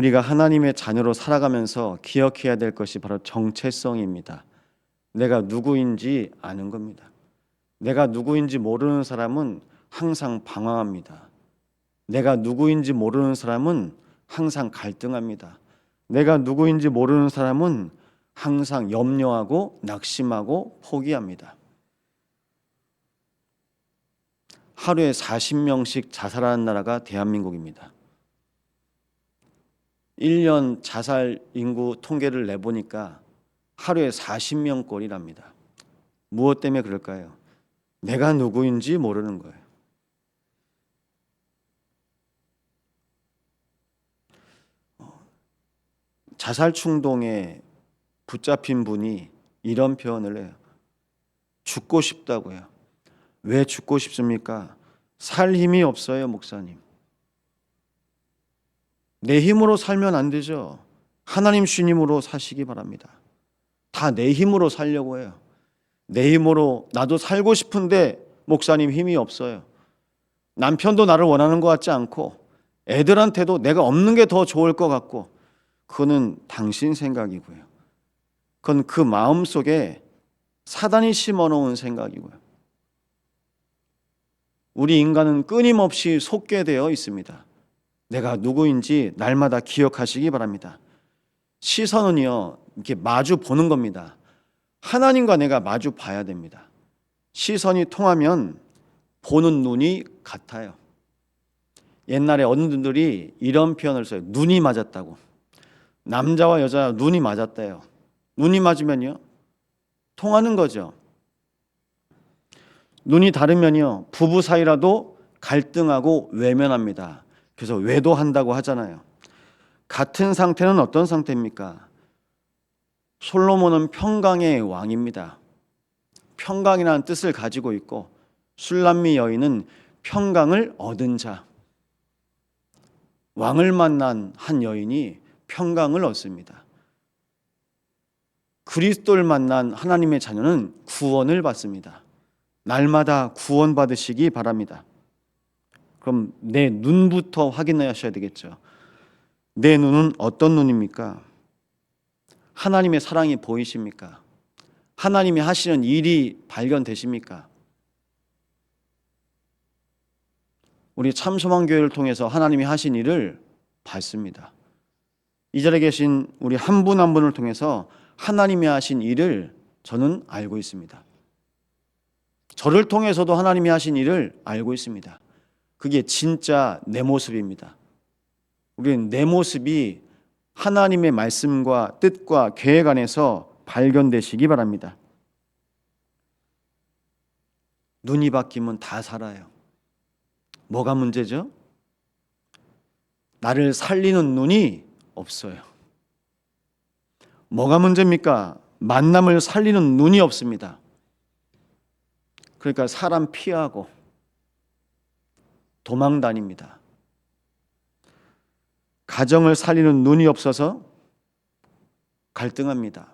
우리가 하나님의 자녀로 살아가면서 기억해야 될 것이 바로 정체성입니다. 내가 누구인지 아는 겁니다. 내가 누구인지 모르는 사람은 항상 방황합니다. 내가 누구인지 모르는 사람은 항상 갈등합니다. 내가 누구인지 모르는 사람은 항상 염려하고 낙심하고 포기합니다. 하루에 40명씩 자살하는 나라가 대한민국입니다. 1년 자살 인구 통계를 내보니까 하루에 40명꼴이랍니다. 무엇 때문에 그럴까요? 내가 누구인지 모르는 거예요. 자살 충동에 붙잡힌 분이 이런 표현을 해요. 죽고 싶다고요. 왜 죽고 싶습니까? 살 힘이 없어요, 목사님. 내 힘으로 살면 안 되죠. 하나님 주님으로 사시기 바랍니다. 다 내 힘으로 살려고 해요. 내 힘으로 나도 살고 싶은데 목사님 힘이 없어요. 남편도 나를 원하는 것 같지 않고 애들한테도 내가 없는 게 더 좋을 것 같고 그거는 당신 생각이고요. 그건 그 마음속에 사단이 심어놓은 생각이고요. 우리 인간은 끊임없이 속게 되어 있습니다. 내가 누구인지 날마다 기억하시기 바랍니다. 시선은요, 이렇게 마주 보는 겁니다. 하나님과 내가 마주 봐야 됩니다. 시선이 통하면 보는 눈이 같아요. 옛날에 어른들이 이런 표현을 써요. 눈이 맞았다고. 남자와 여자 눈이 맞았대요. 눈이 맞으면요, 통하는 거죠. 눈이 다르면요, 부부 사이라도 갈등하고 외면합니다. 그래서 외도한다고 하잖아요. 같은 상태는 어떤 상태입니까? 솔로몬은 평강의 왕입니다. 평강이라는 뜻을 가지고 있고 술람미 여인은 평강을 얻은 자. 왕을 만난 한 여인이 평강을 얻습니다. 그리스도를 만난 하나님의 자녀는 구원을 받습니다. 날마다 구원 받으시기 바랍니다. 그럼 내 눈부터 확인하셔야 되겠죠. 내 눈은 어떤 눈입니까? 하나님의 사랑이 보이십니까? 하나님이 하시는 일이 발견되십니까? 우리 참소망교회를 통해서 하나님이 하신 일을 봤습니다. 이 자리에 계신 우리 한 분 한 분을 통해서 하나님이 하신 일을 저는 알고 있습니다. 저를 통해서도 하나님이 하신 일을 알고 있습니다. 그게 진짜 내 모습입니다. 우리는 내 모습이 하나님의 말씀과 뜻과 계획 안에서 발견되시기 바랍니다. 눈이 바뀌면 다 살아요. 뭐가 문제죠? 나를 살리는 눈이 없어요. 뭐가 문제입니까? 만남을 살리는 눈이 없습니다. 그러니까 사람 피하고 도망 다닙니다. 가정을 살리는 눈이 없어서 갈등합니다.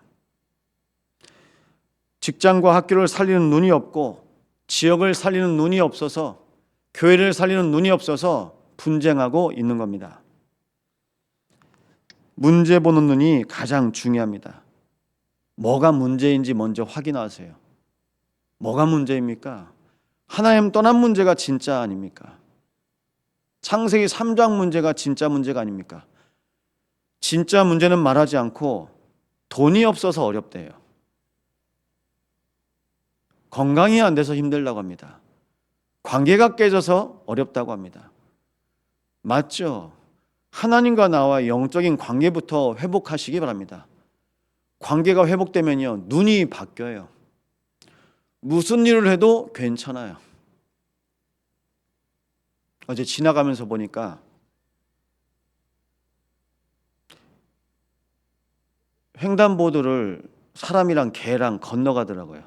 직장과 학교를 살리는 눈이 없고 지역을 살리는 눈이 없어서 교회를 살리는 눈이 없어서 분쟁하고 있는 겁니다. 문제 보는 눈이 가장 중요합니다. 뭐가 문제인지 먼저 확인하세요. 뭐가 문제입니까? 하나님 떠난 문제가 진짜 아닙니까? 창세기 3장 문제가 진짜 문제가 아닙니까? 진짜 문제는 말하지 않고 돈이 없어서 어렵대요. 건강이 안 돼서 힘들다고 합니다. 관계가 깨져서 어렵다고 합니다. 맞죠? 하나님과 나와 영적인 관계부터 회복하시기 바랍니다. 관계가 회복되면요, 눈이 바뀌어요. 무슨 일을 해도 괜찮아요. 어제 지나가면서 보니까 횡단보도를 사람이랑 개랑 건너가더라고요.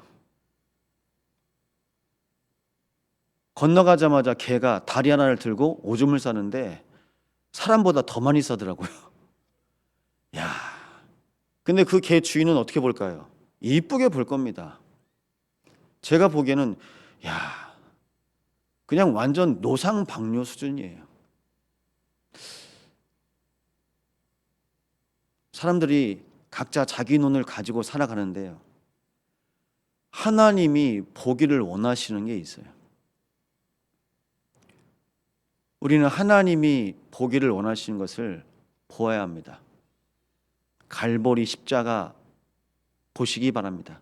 건너가자마자 개가 다리 하나를 들고 오줌을 싸는데 사람보다 더 많이 싸더라고요. 야, 근데 그 개 주인은 어떻게 볼까요? 이쁘게 볼 겁니다. 제가 보기에는 야, 그냥 완전 노상방뇨 수준이에요. 사람들이 각자 자기 눈을 가지고 살아가는데요. 하나님이 보기를 원하시는 게 있어요. 우리는 하나님이 보기를 원하시는 것을 보아야 합니다. 갈보리 십자가 보시기 바랍니다.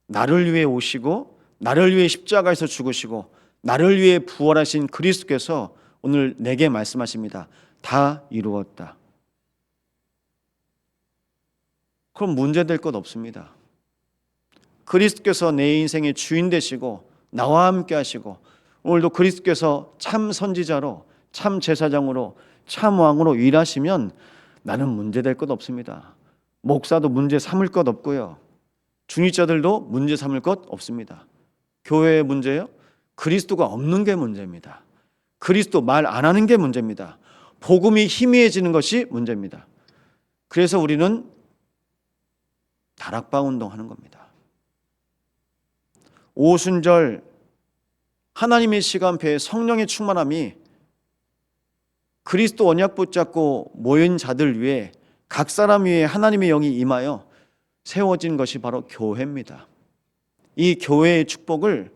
나를 위해 오시고 나를 위해 십자가에서 죽으시고 나를 위해 부활하신 그리스도께서 오늘 내게 말씀하십니다. 다 이루었다. 그럼 문제될 것 없습니다. 그리스도께서 내 인생의 주인 되시고 나와 함께 하시고 오늘도 그리스도께서 참 선지자로 참 제사장으로 참 왕으로 일하시면 나는 문제될 것 없습니다. 목사도 문제 삼을 것 없고요. 중직자들도 문제 삼을 것 없습니다. 교회의 문제요? 그리스도가 없는 게 문제입니다. 그리스도 말 안 하는 게 문제입니다. 복음이 희미해지는 것이 문제입니다. 그래서 우리는 다락방 운동하는 겁니다. 오순절 하나님의 시간표에 성령의 충만함이 그리스도 언약 붙잡고 모인 자들 위에 각 사람 위에 하나님의 영이 임하여 세워진 것이 바로 교회입니다. 이 교회의 축복을,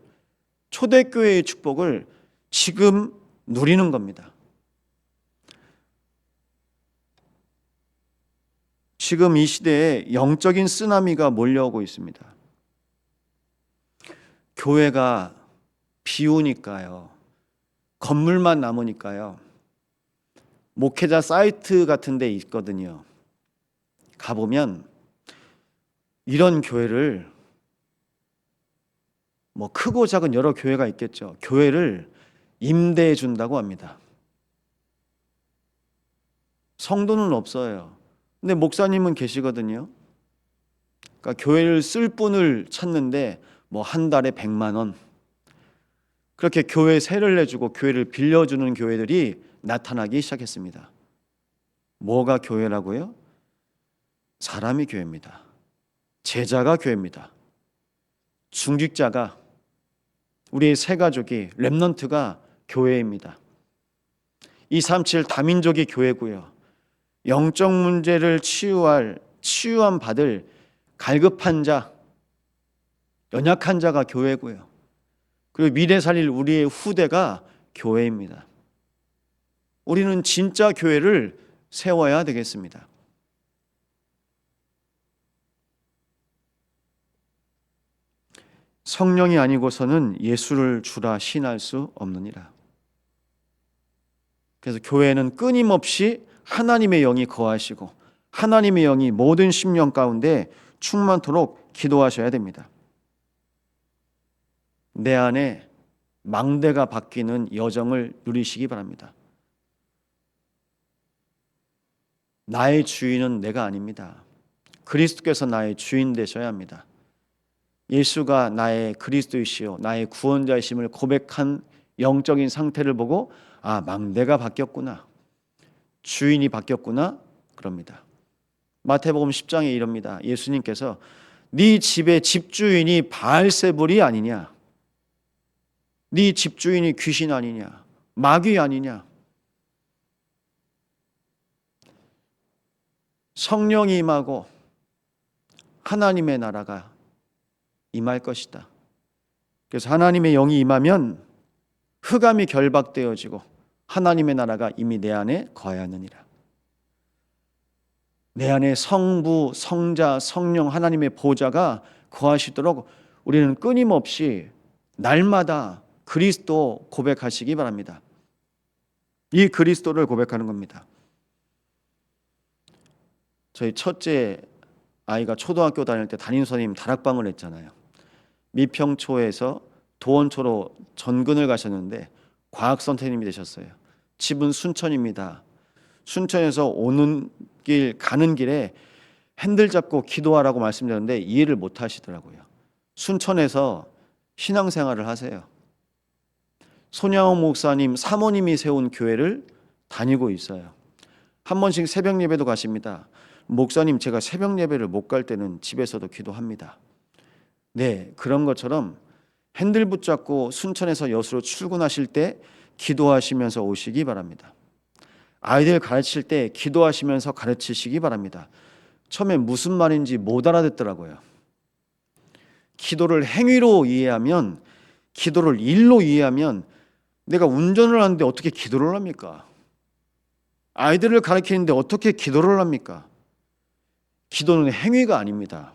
초대교회의 축복을 지금 누리는 겁니다. 지금 이 시대에 영적인 쓰나미가 몰려오고 있습니다. 교회가 비우니까요, 건물만 남으니까요, 목회자 사이트 같은 데 있거든요. 가보면 이런 교회를, 뭐 크고 작은 여러 교회가 있겠죠. 교회를 임대해 준다고 합니다. 성도는 없어요. 근데 목사님은 계시거든요. 그러니까 교회를 쓸 분을 찾는데 뭐 한 달에 100만 원, 그렇게 교회 세를 내주고 교회를 빌려주는 교회들이 나타나기 시작했습니다. 뭐가 교회라고요? 사람이 교회입니다. 제자가 교회입니다. 중직자가, 우리의 새 가족이, 렘넌트가 교회입니다. 237 다민족이 교회고요. 영적 문제를 치유함 받을 갈급한 자, 연약한 자가 교회고요. 그리고 미래 살릴 우리의 후대가 교회입니다. 우리는 진짜 교회를 세워야 되겠습니다. 성령이 아니고서는 예수를 주라 신할 수 없느니라. 그래서 교회는 끊임없이 하나님의 영이 거하시고 하나님의 영이 모든 심령 가운데 충만토록 기도하셔야 됩니다. 내 안에 망대가 바뀌는 여정을 누리시기 바랍니다. 나의 주인은 내가 아닙니다. 그리스도께서 나의 주인 되셔야 합니다. 예수가 나의 그리스도이시요 나의 구원자이심을 고백한 영적인 상태를 보고 망대가 바뀌었구나, 주인이 바뀌었구나 그럽니다. 마태복음 10장에 이럽니다. 예수님께서 네 집의 집주인이 바알세불이 아니냐, 네 집주인이 귀신 아니냐, 마귀 아니냐. 성령이 임하고 하나님의 나라가 임할 것이다. 그래서 하나님의 영이 임하면 흑암이 결박되어지고 하나님의 나라가 이미 내 안에 거하느니라. 내 안에 성부, 성자, 성령 하나님의 보좌가 거하시도록 우리는 끊임없이 날마다 그리스도 고백하시기 바랍니다. 이 그리스도를 고백하는 겁니다. 저희 첫째 아이가 초등학교 다닐 때 담임 선생님 다락방을 했잖아요. 미평초에서 도원초로 전근을 가셨는데 과학 선생님이 되셨어요. 집은 순천입니다. 순천에서 오는 길, 가는 길에 핸들 잡고 기도하라고 말씀드렸는데 이해를 못 하시더라고요. 순천에서 신앙생활을 하세요. 손양호 목사님 사모님이 세운 교회를 다니고 있어요. 한 번씩 새벽 예배도 가십니다. 목사님, 제가 새벽 예배를 못 갈 때는 집에서도 기도합니다. 네, 그런 것처럼 핸들 붙잡고 순천에서 여수로 출근하실 때 기도하시면서 오시기 바랍니다. 아이들 가르칠 때 기도하시면서 가르치시기 바랍니다. 처음에 무슨 말인지 못 알아듣더라고요. 기도를 행위로 이해하면, 기도를 일로 이해하면 내가 운전을 하는데 어떻게 기도를 합니까? 아이들을 가르치는데 어떻게 기도를 합니까? 기도는 행위가 아닙니다.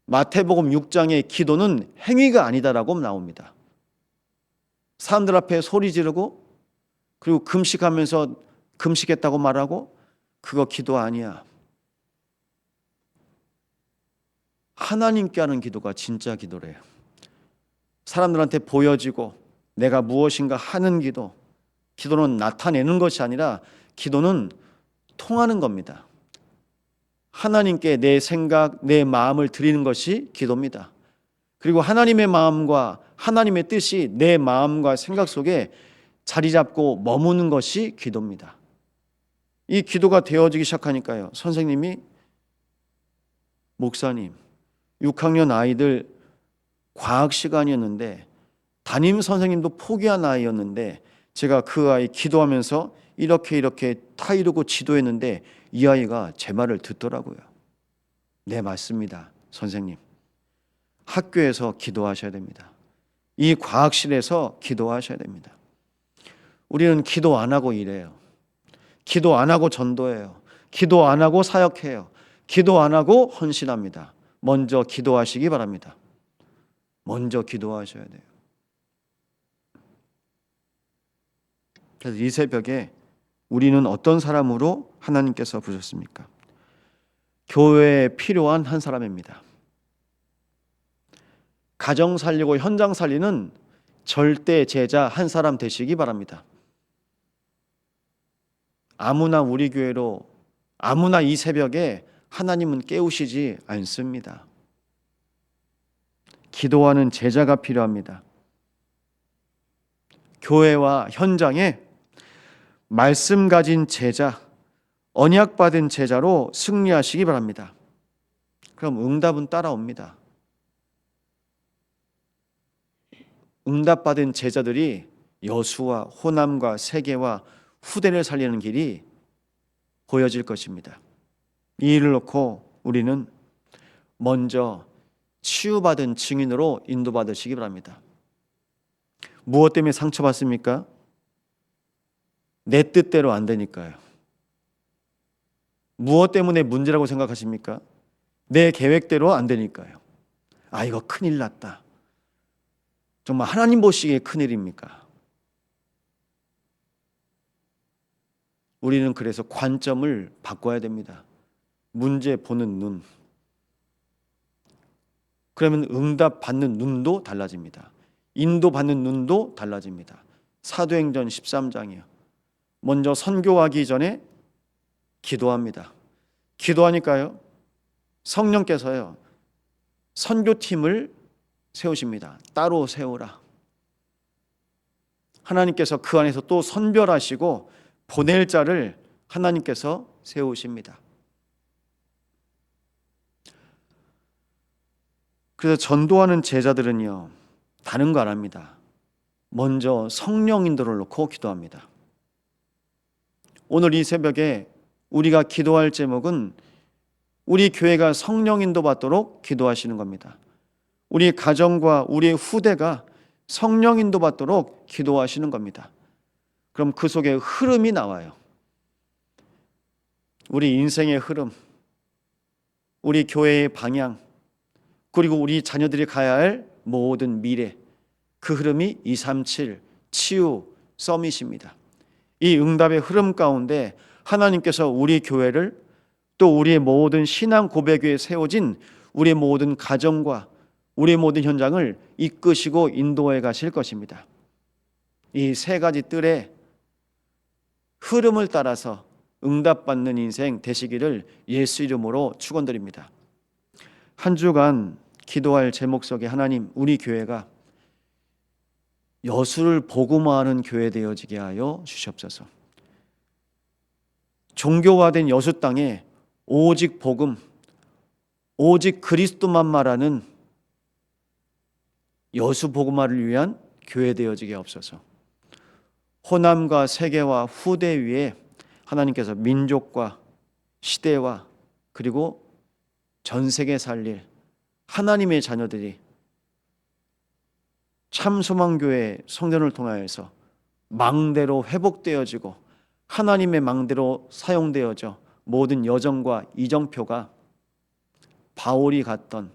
마태복음 6장에 기도는 행위가 아니다라고 나옵니다. 사람들 앞에 소리 지르고 그리고 금식하면서 금식했다고 말하고 그거 기도 아니야. 하나님께 하는 기도가 진짜 기도래요. 사람들한테 보여지고 내가 무엇인가 하는 기도. 기도는 나타내는 것이 아니라 기도는 통하는 겁니다. 하나님께 내 생각, 내 마음을 드리는 것이 기도입니다. 그리고 하나님의 마음과 하나님의 뜻이 내 마음과 생각 속에 자리 잡고 머무는 것이 기도입니다. 이 기도가 되어지기 시작하니까요. 선생님이 목사님, 6학년 아이들 과학 시간이었는데 담임 선생님도 포기한 아이였는데 제가 그 아이 기도하면서 이렇게 타이르고 지도했는데 이 아이가 제 말을 듣더라고요. 네, 맞습니다. 선생님. 학교에서 기도하셔야 됩니다. 이 과학실에서 기도하셔야 됩니다. 우리는 기도 안 하고 일해요. 기도 안 하고 전도해요. 기도 안 하고 사역해요. 기도 안 하고 헌신합니다. 먼저 기도하시기 바랍니다. 먼저 기도하셔야 돼요. 그래서 이 새벽에 우리는 어떤 사람으로 하나님께서 부르셨습니까? 교회에 필요한 한 사람입니다. 가정 살리고 현장 살리는 절대 제자 한 사람 되시기 바랍니다. 아무나 우리 교회로, 아무나 이 새벽에 하나님은 깨우시지 않습니다. 기도하는 제자가 필요합니다. 교회와 현장에 말씀 가진 제자, 언약 받은 제자로 승리하시기 바랍니다. 그럼 응답은 따라옵니다. 응답받은 제자들이 여수와 호남과 세계와 후대를 살리는 길이 보여질 것입니다. 이 일을 놓고 우리는 먼저 치유받은 증인으로 인도받으시기 바랍니다. 무엇 때문에 상처받습니까? 내 뜻대로 안 되니까요. 무엇 때문에 문제라고 생각하십니까? 내 계획대로 안 되니까요. 아, 이거 큰일 났다. 정말 하나님 보시기에 큰일입니까? 우리는 그래서 관점을 바꿔야 됩니다. 문제 보는 눈. 그러면 응답 받는 눈도 달라집니다. 인도 받는 눈도 달라집니다. 사도행전 13장이요. 먼저 선교하기 전에 기도합니다. 기도하니까요, 성령께서요, 선교팀을 세우십니다. 따로 세우라. 하나님께서 그 안에서 또 선별하시고 보낼 자를 하나님께서 세우십니다. 그래서 전도하는 제자들은요, 다른 거 안 합니다. 먼저 성령 인도를 놓고 기도합니다. 오늘 이 새벽에 우리가 기도할 제목은 우리 교회가 성령 인도 받도록 기도하시는 겁니다. 우리 가정과 우리의 후대가 성령 인도 받도록 기도하시는 겁니다. 그럼 그 속에 흐름이 나와요. 우리 인생의 흐름, 우리 교회의 방향, 그리고 우리 자녀들이 가야 할 모든 미래, 그 흐름이 237 치유 서밋입니다. 이 응답의 흐름 가운데 하나님께서 우리 교회를 또 우리의 모든 신앙 고백 위에 세워진 우리의 모든 가정과 우리의 모든 현장을 이끄시고 인도해 가실 것입니다. 이 세 가지 뜰의 흐름을 따라서 응답받는 인생 되시기를 예수 이름으로 축원드립니다. 한 주간 기도할 제목 속에 하나님, 우리 교회가 여수를 복음화하는 교회 되어지게 하여 주시옵소서. 종교화된 여수 땅에 오직 복음, 오직 그리스도만 말하는 여수 복음화를 위한 교회 되어지게 하옵소서. 호남과 세계와 후대 위에 하나님께서 민족과 시대와 그리고 전 세계 살릴 하나님의 자녀들이 참소망교회 성전을 통하여서 망대로 회복되어지고 하나님의 망대로 사용되어져 모든 여정과 이정표가 바울이 갔던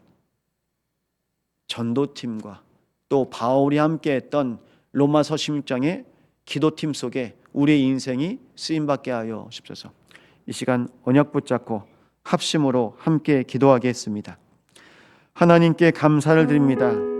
전도팀과 또 바울이 함께했던 로마서 16장의 기도팀 속에 우리의 인생이 쓰임받게 하여 주옵소서. 이 시간 언약 붙잡고 합심으로 함께 기도하겠습니다. 하나님께 감사를 드립니다.